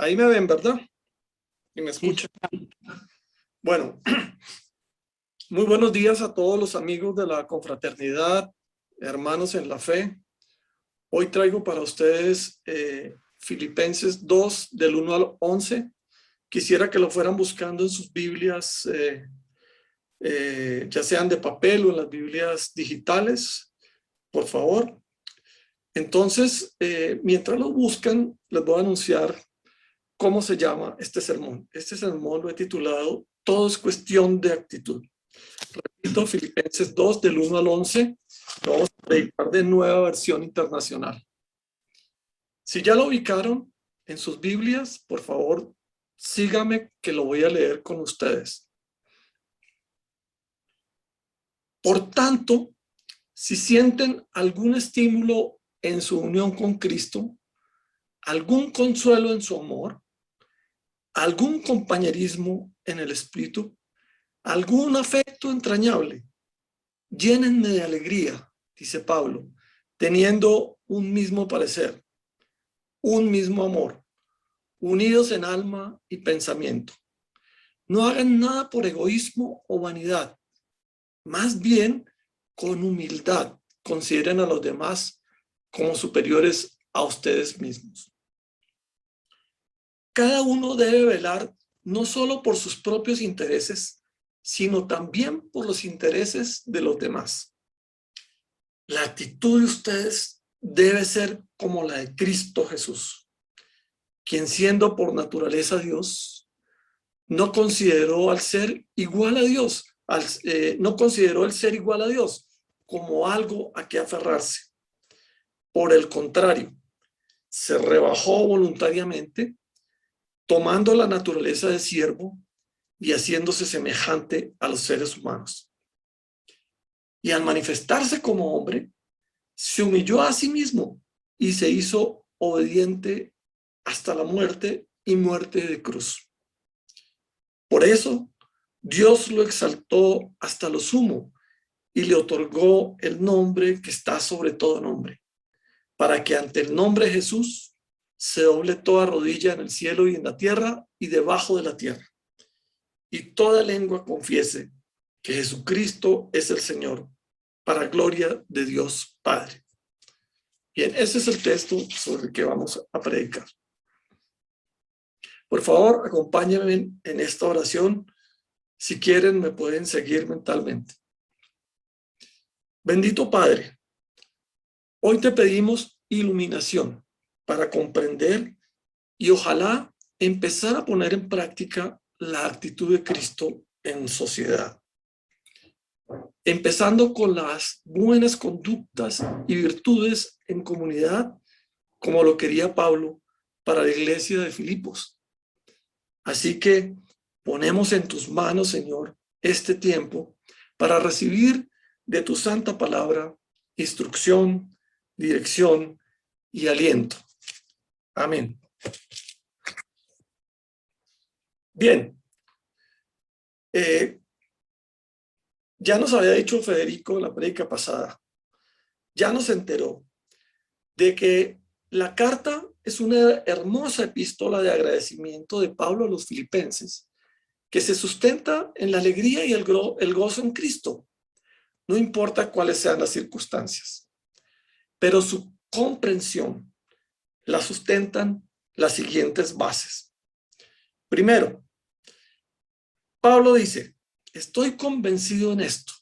Ahí me ven, ¿verdad? Y me Sí, escuchan. Bueno, muy buenos días a todos los amigos de la confraternidad, hermanos en la fe. Hoy traigo para ustedes Filipenses 2, del 1 al 11. Quisiera que lo fueran buscando en sus Biblias, ya sean de papel o en las Biblias digitales, por favor. Entonces, mientras lo buscan, les voy a anunciar cómo se llama este sermón. Este sermón lo he titulado Todo es cuestión de actitud. Repito, Filipenses 2, del 1 al 11, lo vamos a predicar de Nueva Versión Internacional. Si ya lo ubicaron en sus Biblias, por favor, síganme que lo voy a leer con ustedes. Por tanto, si sienten algún estímulo en su unión con Cristo, algún consuelo en su amor, algún compañerismo en el espíritu, algún afecto entrañable, llénenme de alegría, dice Pablo, teniendo un mismo parecer, un mismo amor, unidos en alma y pensamiento. No hagan nada por egoísmo o vanidad, más bien con humildad consideren a los demás como superiores a ustedes mismos. Cada uno debe velar no solo por sus propios intereses, sino también por los intereses de los demás. La actitud de ustedes debe ser como la de Cristo Jesús, quien siendo por naturaleza Dios, no consideró el ser igual a Dios como algo a que aferrarse. Por el contrario, se rebajó voluntariamente, tomando la naturaleza de siervo y haciéndose semejante a los seres humanos. Y al manifestarse como hombre, se humilló a sí mismo y se hizo obediente hasta la muerte y muerte de cruz. Por eso, Dios lo exaltó hasta lo sumo y le otorgó el nombre que está sobre todo nombre, para que ante el nombre de Jesús se doble toda rodilla en el cielo y en la tierra y debajo de la tierra, y toda lengua confiese que Jesucristo es el Señor, para gloria de Dios Padre. Bien, ese es el texto sobre el que vamos a predicar. Por favor, acompáñenme en esta oración. Si quieren, me pueden seguir mentalmente. Bendito Padre, hoy te pedimos iluminación para comprender y ojalá empezar a poner en práctica la actitud de Cristo en sociedad. Empezando con las buenas conductas y virtudes en comunidad, como lo quería Pablo para la iglesia de Filipos. Así que ponemos en tus manos, Señor, este tiempo para recibir de tu santa palabra instrucción, dirección y aliento. Amén. Bien. Ya nos había dicho Federico en la prédica pasada, ya nos enteró de que la carta es una hermosa epístola de agradecimiento de Pablo a los filipenses, que se sustenta en la alegría y el gozo en Cristo, no importa cuáles sean las circunstancias. Pero su comprensión la sustentan las siguientes bases. Primero, Pablo dice, estoy convencido en esto.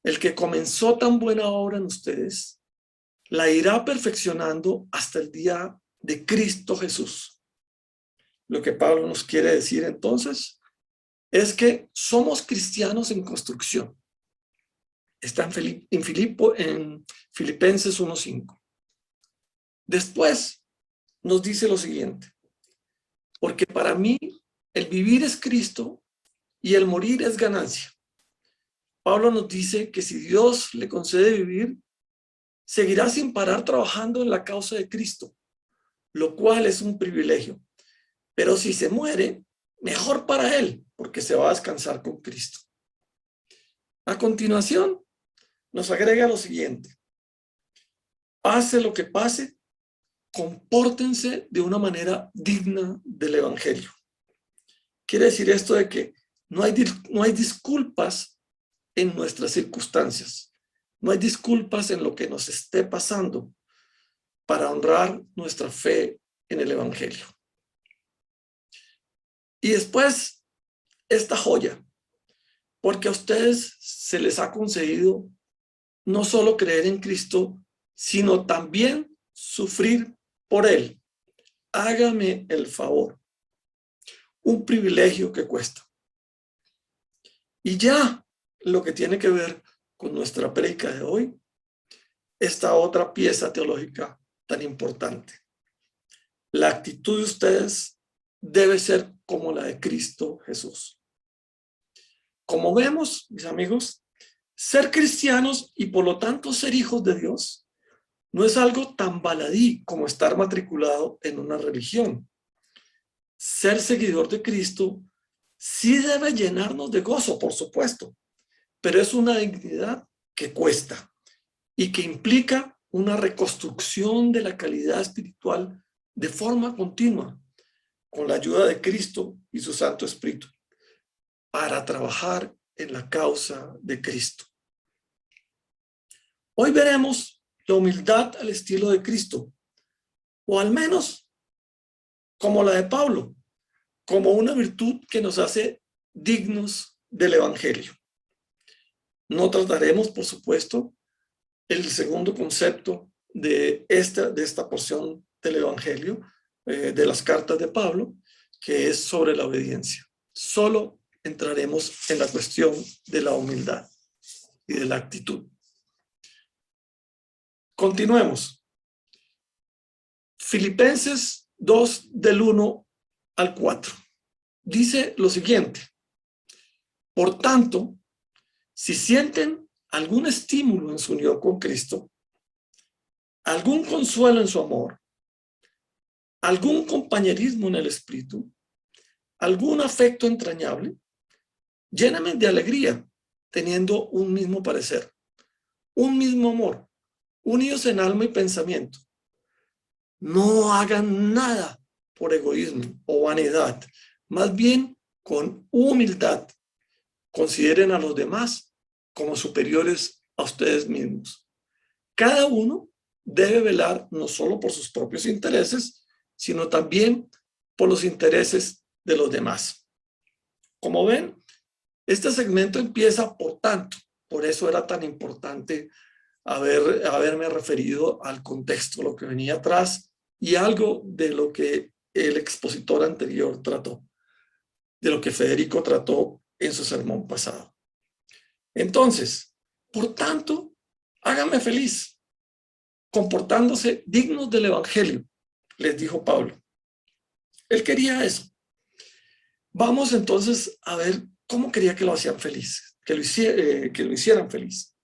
El que comenzó tan buena obra en ustedes, la irá perfeccionando hasta el día de Cristo Jesús. Lo que Pablo nos quiere decir entonces es que somos cristianos en construcción. Está en Filipenses 1:5. Después nos dice lo siguiente, porque para mí el vivir es Cristo y el morir es ganancia. Pablo nos dice que si Dios le concede vivir, seguirá sin parar trabajando en la causa de Cristo, lo cual es un privilegio. Pero si se muere, mejor para él, porque se va a descansar con Cristo. A continuación, nos agrega lo siguiente. Pase lo que pase, compórtense de una manera digna del Evangelio. Quiere decir esto de que no hay disculpas en nuestras circunstancias. No hay disculpas en lo que nos esté pasando para honrar nuestra fe en el Evangelio. Y después, esta joya, porque a ustedes se les ha concedido no solo creer en Cristo, sino también sufrir por Él. Hágame el favor. Un privilegio que cuesta. Y ya lo que tiene que ver con nuestra prédica de hoy, esta otra pieza teológica tan importante. La actitud de ustedes debe ser como la de Cristo Jesús. Como vemos, mis amigos, ser cristianos y por lo tanto ser hijos de Dios no es algo tan baladí como estar matriculado en una religión. Ser seguidor de Cristo sí debe llenarnos de gozo, por supuesto, pero es una dignidad que cuesta y que implica una reconstrucción de la calidad espiritual de forma continua, con la ayuda de Cristo y su Santo Espíritu, para trabajar en la causa de Cristo. Hoy veremos la humildad al estilo de Cristo, o al menos como la de Pablo, como una virtud que nos hace dignos del Evangelio. No trataremos, por supuesto, el segundo concepto de esta porción del Evangelio, de las cartas de Pablo, que es sobre la obediencia. Solo entraremos en la cuestión de la humildad y de la actitud. Continuemos. Filipenses 2, del 1 al 4. Dice lo siguiente: por tanto, si sienten algún estímulo en su unión con Cristo, algún consuelo en su amor, algún compañerismo en el espíritu, algún afecto entrañable, lléname de alegría, teniendo un mismo parecer, un mismo amor, unidos en alma y pensamiento. No hagan nada por egoísmo o vanidad, más bien con humildad. Consideren a los demás como superiores a ustedes mismos. Cada uno debe velar no solo por sus propios intereses, sino también por los intereses de los demás. Como ven, este segmento empieza por tanto. Por eso era tan importante haberme referido al contexto, lo que venía atrás y algo de lo que el expositor anterior trató, de lo que Federico trató en su sermón pasado. Entonces, por tanto, háganme feliz, comportándose dignos del Evangelio, les dijo Pablo. Él quería eso. Vamos entonces a ver cómo quería que lo hacían feliz, que lo hicieran feliz.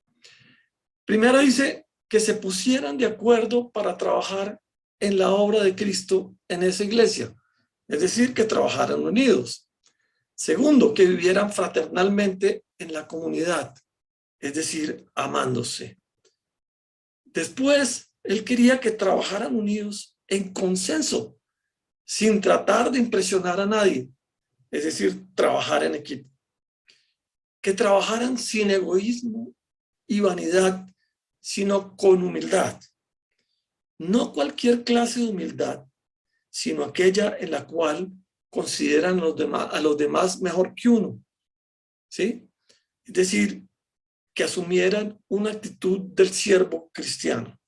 Primero dice que se pusieran de acuerdo para trabajar en la obra de Cristo en esa iglesia, es decir, que trabajaran unidos. Segundo, que vivieran fraternalmente en la comunidad, es decir, amándose. Después, él quería que trabajaran unidos en consenso, sin tratar de impresionar a nadie, es decir, trabajar en equipo. Que trabajaran sin egoísmo y vanidad, sino con humildad. No cualquier clase de humildad, sino aquella en la cual consideran a los demás mejor que uno. ¿Sí? Es decir, que asumieran una actitud del siervo cristiano,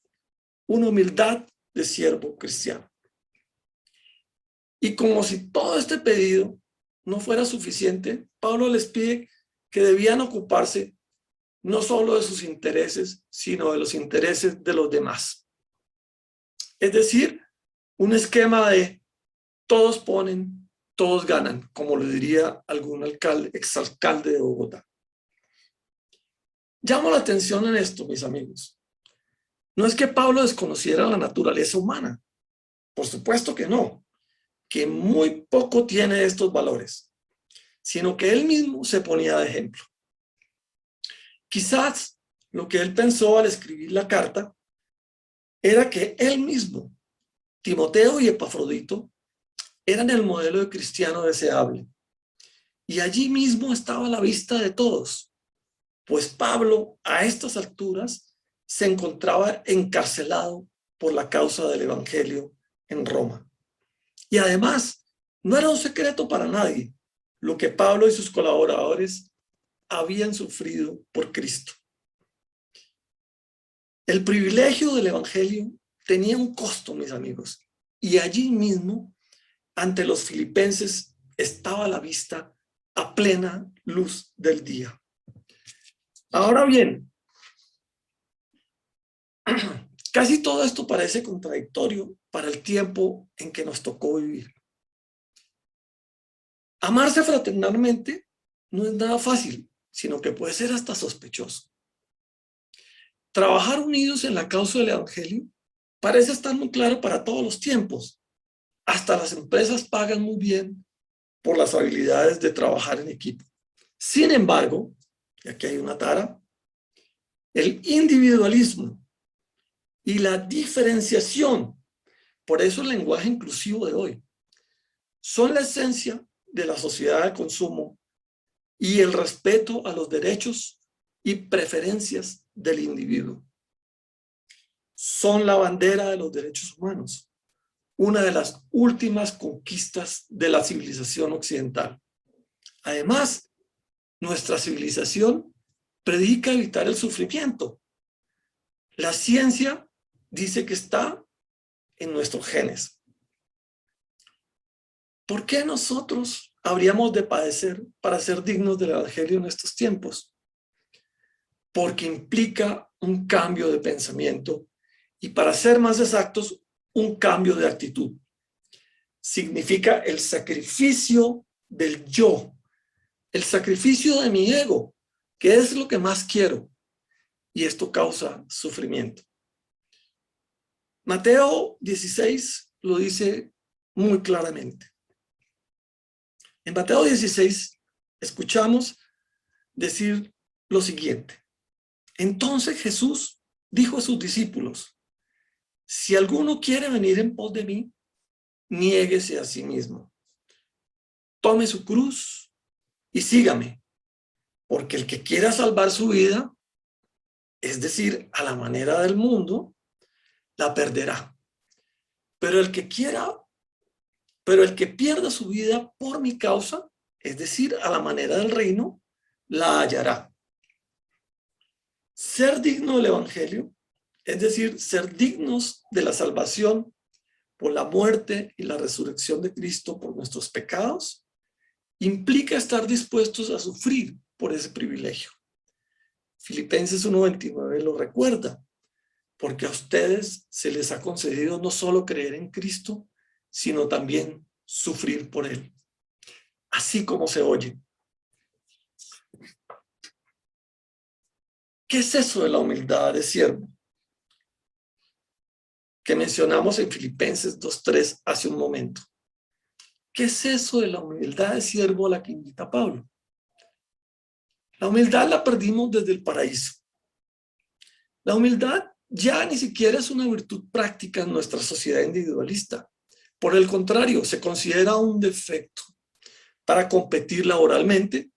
una humildad de siervo cristiano. Y como si todo este pedido no fuera suficiente, Pablo les pide que debían ocuparse no solo de sus intereses, sino de los intereses de los demás. Es decir, un esquema de todos ponen, todos ganan, como le diría algún exalcalde de Bogotá. Llamo la atención en esto, mis amigos. No es que Pablo desconociera la naturaleza humana, por supuesto que no, que muy poco tiene estos valores, sino que él mismo se ponía de ejemplo. Quizás lo que él pensó al escribir la carta era que él mismo Timoteo y Epafrodito eran el modelo de cristiano deseable. Y allí mismo estaba a la vista de todos, pues Pablo a estas alturas se encontraba encarcelado por la causa del evangelio en Roma. Y además, no era un secreto para nadie lo que Pablo y sus colaboradores habían sufrido por Cristo. El privilegio del evangelio tenía un costo, mis amigos, y allí mismo, ante los filipenses, estaba a la vista a plena luz del día. Ahora bien, casi todo esto parece contradictorio para el tiempo en que nos tocó vivir. Amarse fraternalmente no es nada fácil, sino que puede ser hasta sospechoso. Trabajar unidos en la causa del evangelio parece estar muy claro para todos los tiempos. Hasta las empresas pagan muy bien por las habilidades de trabajar en equipo. Sin embargo, y aquí hay una tara, el individualismo y la diferenciación, por eso el lenguaje inclusivo de hoy, son la esencia de la sociedad de consumo y el respeto a los derechos y preferencias del individuo. Son la bandera de los derechos humanos, una de las últimas conquistas de la civilización occidental. Además, nuestra civilización predica evitar el sufrimiento. La ciencia dice que está en nuestros genes. ¿Por qué nosotros habríamos de padecer para ser dignos del evangelio en estos tiempos? Porque implica un cambio de pensamiento y, para ser más exactos, un cambio de actitud. Significa el sacrificio del yo, el sacrificio de mi ego, que es lo que más quiero, y esto causa sufrimiento. Mateo 16 lo dice muy claramente. En Mateo 16 escuchamos decir lo siguiente: entonces Jesús dijo a sus discípulos, si alguno quiere venir en pos de mí, niéguese a sí mismo, tome su cruz y sígame, porque el que quiera salvar su vida, es decir, a la manera del mundo, la perderá. Pero el que pierda su vida por mi causa, es decir, a la manera del reino, la hallará. Ser digno del evangelio, es decir, ser dignos de la salvación por la muerte y la resurrección de Cristo por nuestros pecados, implica estar dispuestos a sufrir por ese privilegio. Filipenses 1:29 lo recuerda, porque a ustedes se les ha concedido no solo creer en Cristo, sino también sufrir por Él. Así como se oye. ¿Qué es eso de la humildad de siervo que mencionamos en Filipenses 2:3 hace un momento? ¿Qué es eso de la humildad de siervo a la que invita Pablo? La humildad la perdimos desde el paraíso. La humildad ya ni siquiera es una virtud práctica en nuestra sociedad individualista. Por el contrario, se considera un defecto para competir laboralmente,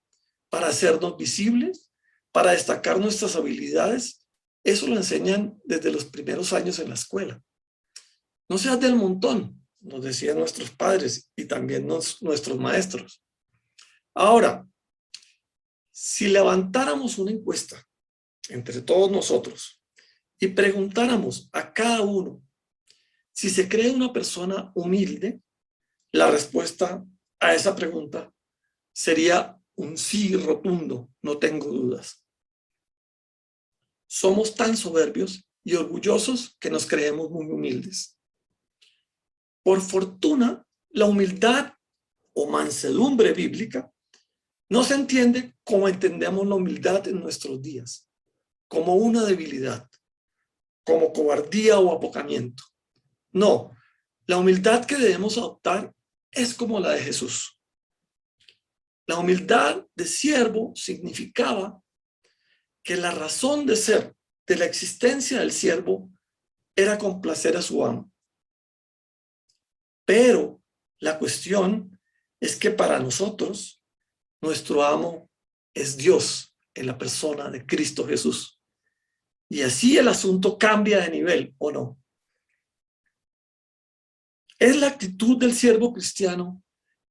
para hacernos visibles, para destacar nuestras habilidades. Eso lo enseñan desde los primeros años en la escuela. No seas del montón, nos decían nuestros padres y también nuestros maestros. Ahora, si levantáramos una encuesta entre todos nosotros y preguntáramos a cada uno si se cree una persona humilde, la respuesta a esa pregunta sería un sí rotundo, no tengo dudas. Somos tan soberbios y orgullosos que nos creemos muy humildes. Por fortuna, la humildad o mansedumbre bíblica no se entiende como entendemos la humildad en nuestros días, como una debilidad, como cobardía o apocamiento. No, la humildad que debemos adoptar es como la de Jesús. La humildad de siervo significaba que la razón de ser de la existencia del siervo era complacer a su amo. Pero la cuestión es que para nosotros, nuestro amo es Dios en la persona de Cristo Jesús. Y así el asunto cambia de nivel, ¿o no? Es la actitud del siervo cristiano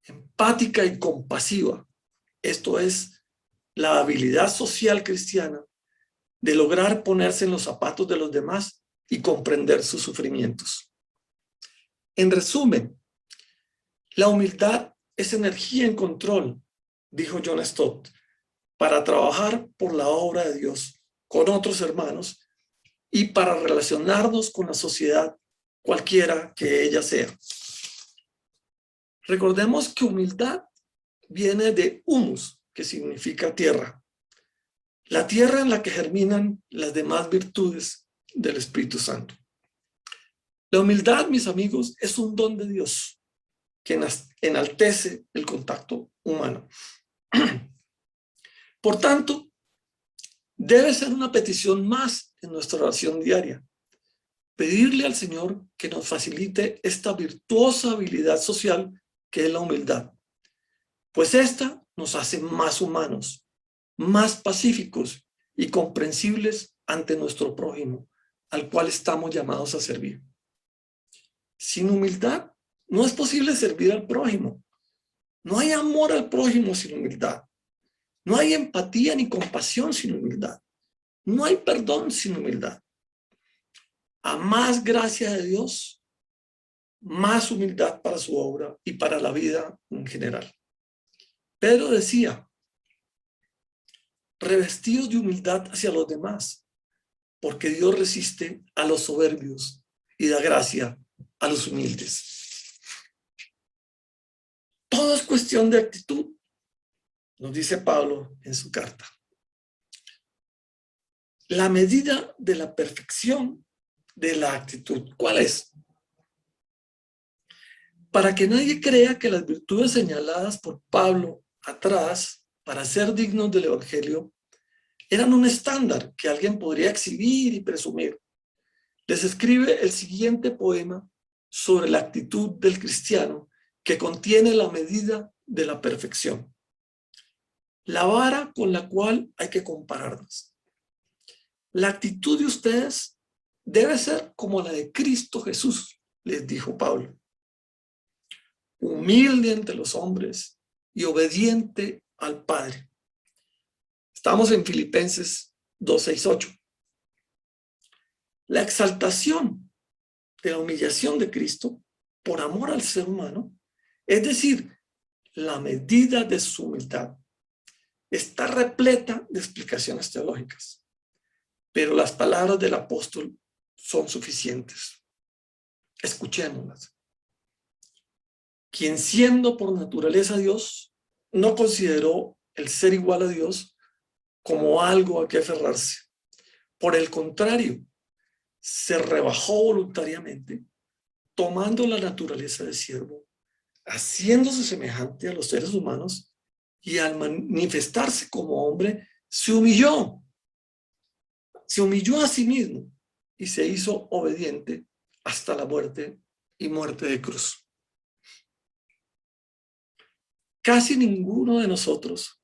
empática y compasiva. Esto es la habilidad social cristiana de lograr ponerse en los zapatos de los demás y comprender sus sufrimientos. En resumen, la humildad es energía en control, dijo John Stott, para trabajar por la obra de Dios con otros hermanos y para relacionarnos con la sociedad, cualquiera que ella sea. Recordemos que humildad viene de humus, que significa tierra. La tierra en la que germinan las demás virtudes del Espíritu Santo. La humildad, mis amigos, es un don de Dios que enaltece el contacto humano. Por tanto, debe ser una petición más en nuestra oración diaria. Pedirle al Señor que nos facilite esta virtuosa habilidad social que es la humildad, pues esta nos hace más humanos, más pacíficos y comprensibles ante nuestro prójimo, al cual estamos llamados a servir. Sin humildad no es posible servir al prójimo. No hay amor al prójimo sin humildad. No hay empatía ni compasión sin humildad. No hay perdón sin humildad. A más gracia de Dios, más humildad para su obra y para la vida en general. Pedro decía, revestidos de humildad hacia los demás, porque Dios resiste a los soberbios y da gracia a los humildes. Todo es cuestión de actitud, nos dice Pablo en su carta. La medida de la perfección de la actitud, ¿cuál es? Para que nadie crea que las virtudes señaladas por Pablo atrás para ser dignos del Evangelio eran un estándar que alguien podría exhibir y presumir. Les escribe el siguiente poema sobre la actitud del cristiano que contiene la medida de la perfección. La vara con la cual hay que compararnos. La actitud de ustedes debe ser como la de Cristo Jesús, les dijo Pablo. Humilde ante los hombres y obediente al Padre. Estamos en Filipenses 2:6-8. La exaltación de la humillación de Cristo por amor al ser humano, es decir, la medida de su humildad, está repleta de explicaciones teológicas, pero las palabras del apóstol son suficientes. Escuchémoslas. Quien siendo por naturaleza Dios, no consideró el ser igual a Dios como algo a que aferrarse. Por el contrario, se rebajó voluntariamente, tomando la naturaleza de siervo, haciéndose semejante a los seres humanos, y al manifestarse como hombre, se humilló a sí mismo y se hizo obediente hasta la muerte y muerte de cruz. Casi ninguno de nosotros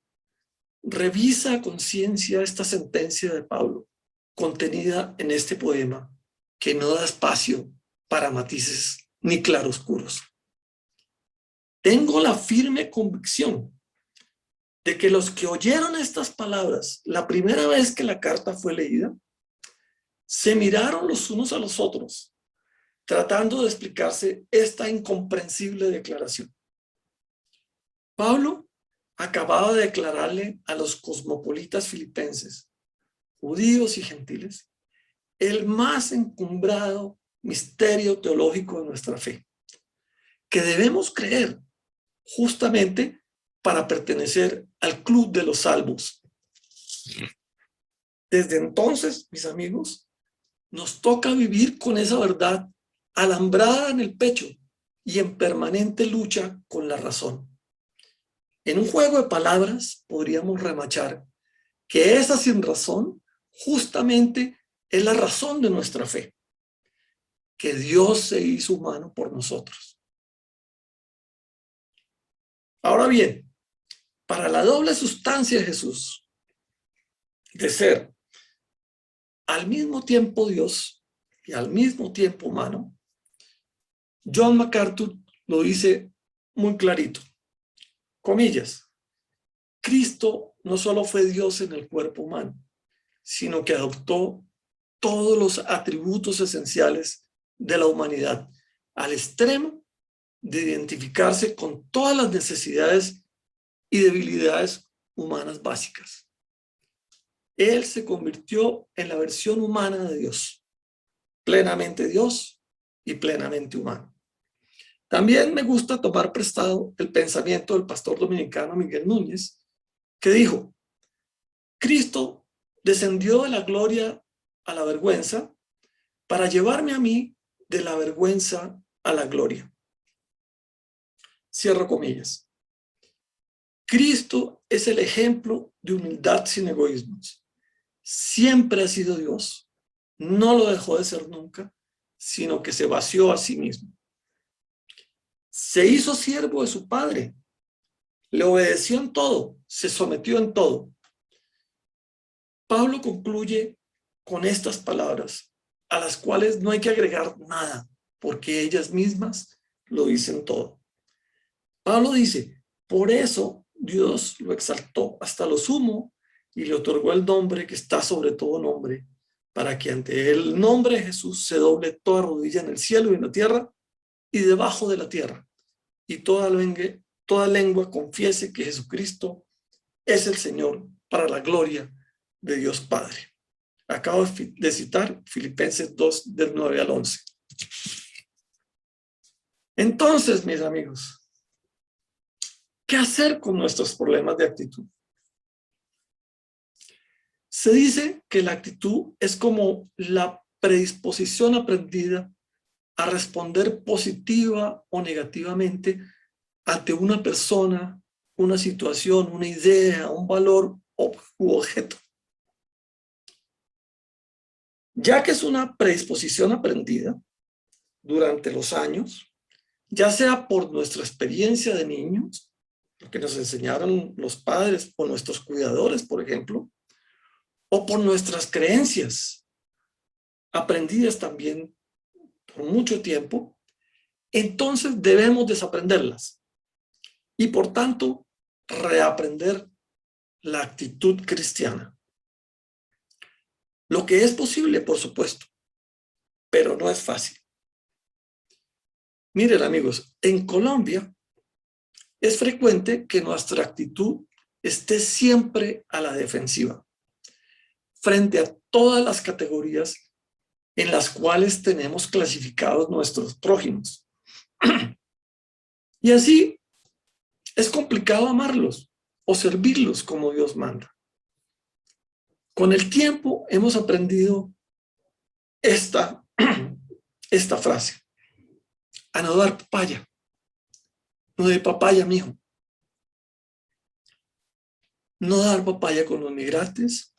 revisa a conciencia esta sentencia de Pablo contenida en este poema que no da espacio para matices ni claroscuros. Tengo la firme convicción de que los que oyeron estas palabras la primera vez que la carta fue leída, se miraron los unos a los otros, tratando de explicarse esta incomprensible declaración. Pablo acababa de declararle a los cosmopolitas filipenses, judíos y gentiles, el más encumbrado misterio teológico de nuestra fe, que debemos creer justamente para pertenecer al club de los salvos. Desde entonces, mis amigos, nos toca vivir con esa verdad alambrada en el pecho y en permanente lucha con la razón. En un juego de palabras podríamos remachar que esa sinrazón justamente es la razón de nuestra fe, que Dios se hizo humano por nosotros, Ahora bien, para la doble sustancia de Jesús, de ser al mismo tiempo Dios y al mismo tiempo humano, John MacArthur lo dice muy clarito, comillas, Cristo no solo fue Dios en el cuerpo humano, sino que adoptó todos los atributos esenciales de la humanidad, al extremo de identificarse con todas las necesidades y debilidades humanas básicas. Él se convirtió en la versión humana de Dios, plenamente Dios y plenamente humano. También me gusta tomar prestado el pensamiento del pastor dominicano Miguel Núñez, que dijo, Cristo descendió de la gloria a la vergüenza para llevarme a mí de la vergüenza a la gloria. Cierro comillas. Cristo es el ejemplo de humildad sin egoísmos. Siempre ha sido Dios, no lo dejó de ser nunca, sino que se vació a sí mismo. Se hizo siervo de su Padre, le obedeció en todo, se sometió en todo. Pablo concluye con estas palabras, a las cuales no hay que agregar nada, porque ellas mismas lo dicen todo. Pablo dice, por eso Dios lo exaltó hasta lo sumo y le otorgó el nombre que está sobre todo nombre, para que ante el nombre de Jesús se doble toda rodilla en el cielo y en la tierra y debajo de la tierra, y toda lengua confiese que Jesucristo es el Señor, para la gloria de Dios Padre. Acabo de citar Filipenses 2, del 9 al 11. Entonces, mis amigos, ¿qué hacer con nuestros problemas de actitud? Se dice que la actitud es como la predisposición aprendida a responder positiva o negativamente ante una persona, una situación, una idea, un valor u objeto. Ya que es una predisposición aprendida durante los años, ya sea por nuestra experiencia de niños, lo que nos enseñaron los padres o nuestros cuidadores, por ejemplo, o por nuestras creencias, aprendidas también por mucho tiempo, entonces debemos desaprenderlas y por tanto reaprender la actitud cristiana. Lo que es posible, por supuesto, pero no es fácil. Miren, amigos, en Colombia es frecuente que nuestra actitud esté siempre a la defensiva, frente a todas las categorías en las cuales tenemos clasificados nuestros prójimos. Y así es complicado amarlos o servirlos como Dios manda. Con el tiempo hemos aprendido esta frase, a no dar papaya, no de papaya, mijo. No dar papaya con los migrantes,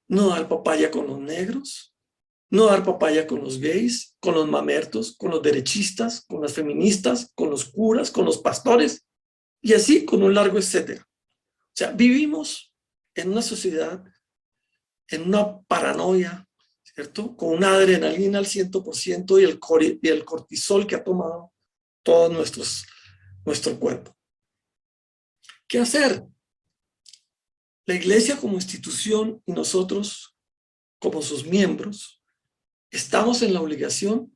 no dar papaya con los negros, no dar papaya con los gays, con los mamertos, con los derechistas, con las feministas, con los curas, con los pastores, y así con un largo etcétera. O sea, vivimos en una sociedad, en una paranoia, ¿cierto? Con una adrenalina al 100% y el cortisol que ha tomado todo nuestro cuerpo. ¿Qué hacer? La iglesia como institución y nosotros como sus miembros estamos en la obligación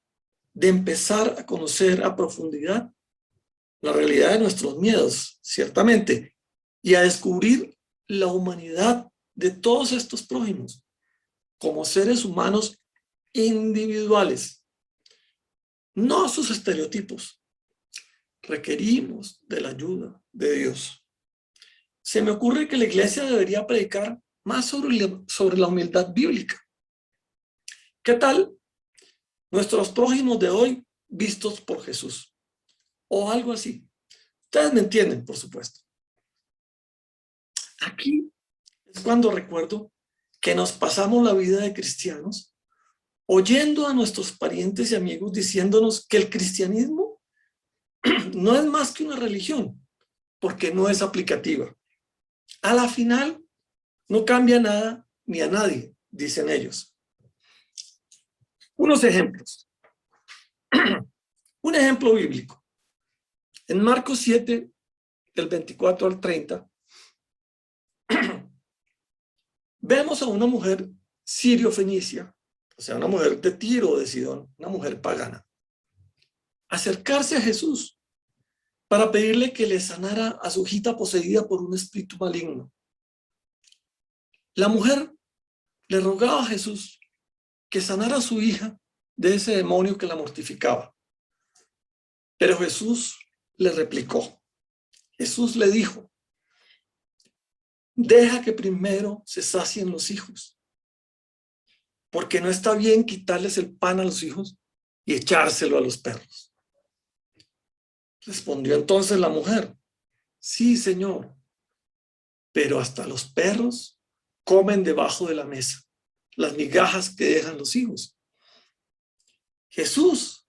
de empezar a conocer a profundidad la realidad de nuestros miedos, ciertamente, y a descubrir la humanidad de todos estos prójimos como seres humanos individuales, no sus estereotipos. Requerimos de la ayuda de Dios. Se me ocurre que la iglesia debería predicar más sobre la humildad bíblica. ¿Qué tal nuestros prójimos de hoy vistos por Jesús? O algo así. Ustedes me entienden, por supuesto. Aquí es cuando recuerdo que nos pasamos la vida de cristianos oyendo a nuestros parientes y amigos diciéndonos que el cristianismo no es más que una religión, porque no es aplicativa. A la final, no cambia nada ni a nadie, dicen ellos. Unos ejemplos. Un ejemplo bíblico. En Marcos 7, del 24 al 30, vemos a una mujer sirio-fenicia, o sea, una mujer de Tiro o de Sidón, una mujer pagana, acercarse a Jesús para pedirle que le sanara a su hijita poseída por un espíritu maligno. La mujer le rogaba a Jesús que sanara a su hija de ese demonio que la mortificaba. Pero Jesús le replicó. Jesús le dijo: deja que primero se sacien los hijos, porque no está bien quitarles el pan a los hijos y echárselo a los perros. Respondió entonces la mujer: sí, Señor, pero hasta los perros comen debajo de la mesa las migajas que dejan los hijos. Jesús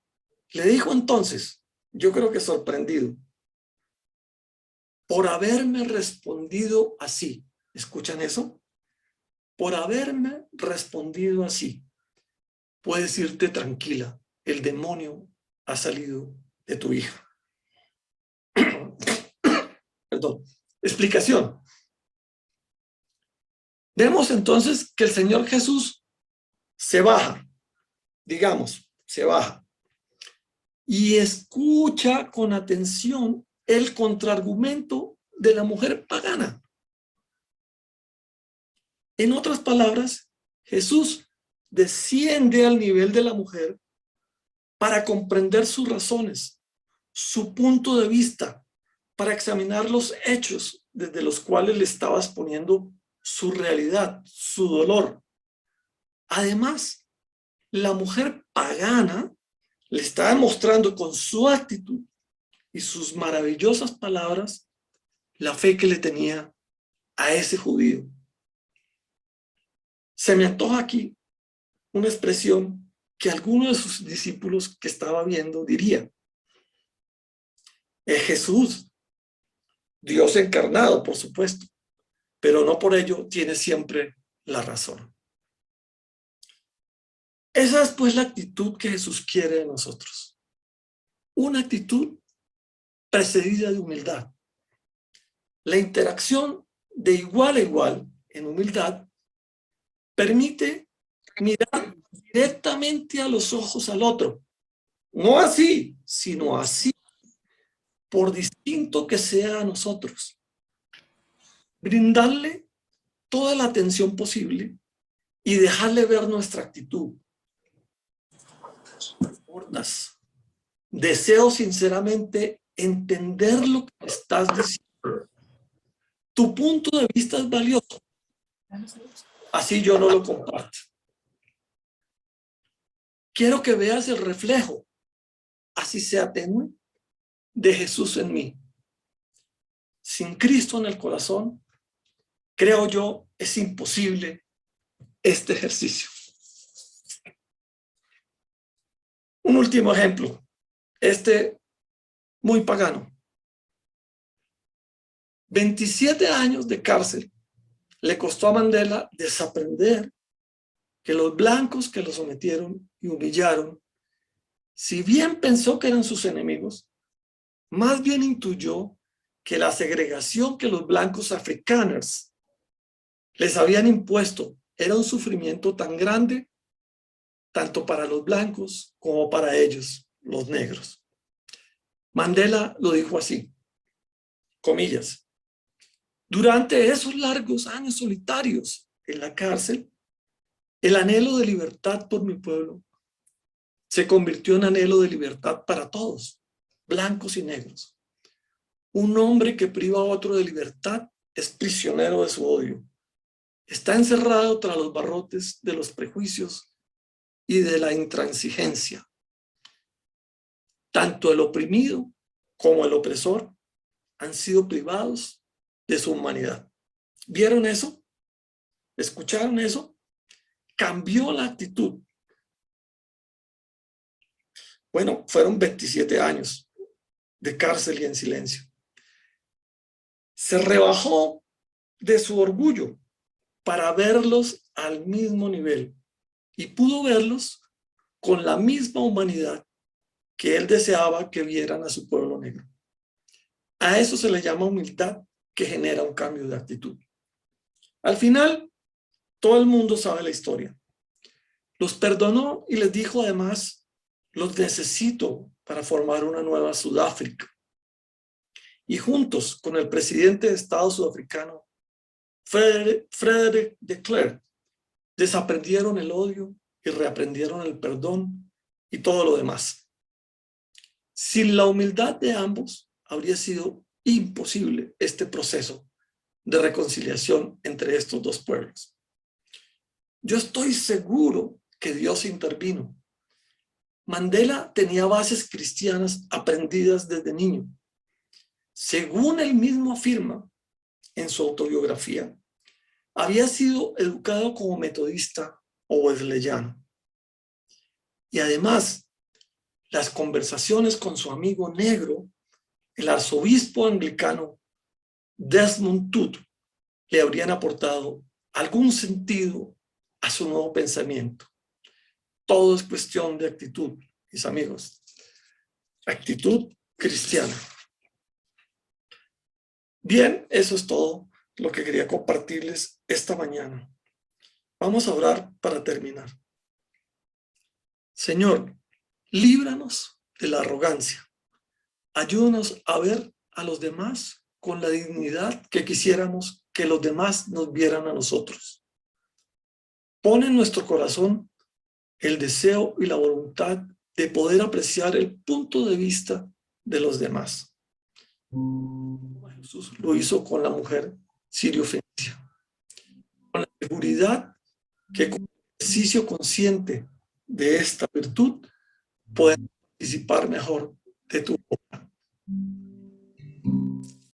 le dijo entonces, yo creo que sorprendido, por haberme respondido así. ¿Escuchan eso? Por haberme respondido así, puedes irte tranquila. El demonio ha salido de tu hija. Perdón. Explicación. Vemos entonces que el Señor Jesús se baja, digamos, se baja y escucha con atención el contraargumento de la mujer pagana. En otras palabras, Jesús desciende al nivel de la mujer para comprender sus razones, su punto de vista, para examinar los hechos desde los cuales le estaba exponiendo su realidad, su dolor. Además, la mujer pagana le está demostrando con su actitud y sus maravillosas palabras la fe que le tenía a ese judío. Se me antoja aquí una expresión que alguno de sus discípulos que estaba viendo diría: es Jesús, Dios encarnado, por supuesto, pero no por ello tiene siempre la razón. Esa es pues la actitud que Jesús quiere de nosotros. Una actitud precedida de humildad. La interacción de igual a igual en humildad permite mirar directamente a los ojos al otro. No así, sino así, por distinto que sea a nosotros. Brindarle toda la atención posible y dejarle ver nuestra actitud. Deseo sinceramente entender lo que estás diciendo. Tu punto de vista es valioso. Así yo no lo comparto. Quiero que veas el reflejo, así sea tenue, de Jesús en mí. Sin Cristo en el corazón, creo yo, es imposible este ejercicio. Un último ejemplo, muy pagano. 27 años de cárcel le costó a Mandela desaprender que los blancos que lo sometieron y humillaron, si bien pensó que eran sus enemigos, más bien intuyó que la segregación que los blancos africanos les habían impuesto era un sufrimiento tan grande, tanto para los blancos como para ellos, los negros. Mandela lo dijo así, comillas: durante esos largos años solitarios en la cárcel, el anhelo de libertad por mi pueblo se convirtió en anhelo de libertad para todos, blancos y negros. Un hombre que priva a otro de libertad es prisionero de su odio. Está encerrado tras los barrotes de los prejuicios y de la intransigencia. Tanto el oprimido como el opresor han sido privados de su humanidad. ¿Vieron eso? ¿Escucharon eso? Cambió la actitud. Bueno, fueron 27 años de cárcel y en silencio. Se rebajó de su orgullo para verlos al mismo nivel y pudo verlos con la misma humanidad que él deseaba que vieran a su pueblo negro. A eso se le llama humildad, que genera un cambio de actitud. Al final, todo el mundo sabe la historia. Los perdonó y les dijo además, los necesito para formar una nueva Sudáfrica. Y juntos con el presidente de Estado sudafricano, Frederick de Klerk, desaprendieron el odio y reaprendieron el perdón y todo lo demás. Sin la humildad de ambos, habría sido imposible este proceso de reconciliación entre estos dos pueblos. Yo estoy seguro que Dios intervino. Mandela tenía bases cristianas aprendidas desde niño. Según él mismo afirma en su autobiografía, había sido educado como metodista o wesleyano. Y además, las conversaciones con su amigo negro, el arzobispo anglicano Desmond Tutu, le habrían aportado algún sentido a su nuevo pensamiento. Todo es cuestión de actitud, mis amigos. Actitud cristiana. Bien, eso es todo lo que quería compartirles esta mañana. Vamos a orar para terminar. Señor, líbranos de la arrogancia. Ayúdanos a ver a los demás con la dignidad que quisiéramos que los demás nos vieran a nosotros. Pon en nuestro corazón el deseo y la voluntad de poder apreciar el punto de vista de los demás. Jesús lo hizo con la mujer sirio-fenicia, con la seguridad que con el ejercicio consciente de esta virtud podemos participar mejor de tu obra.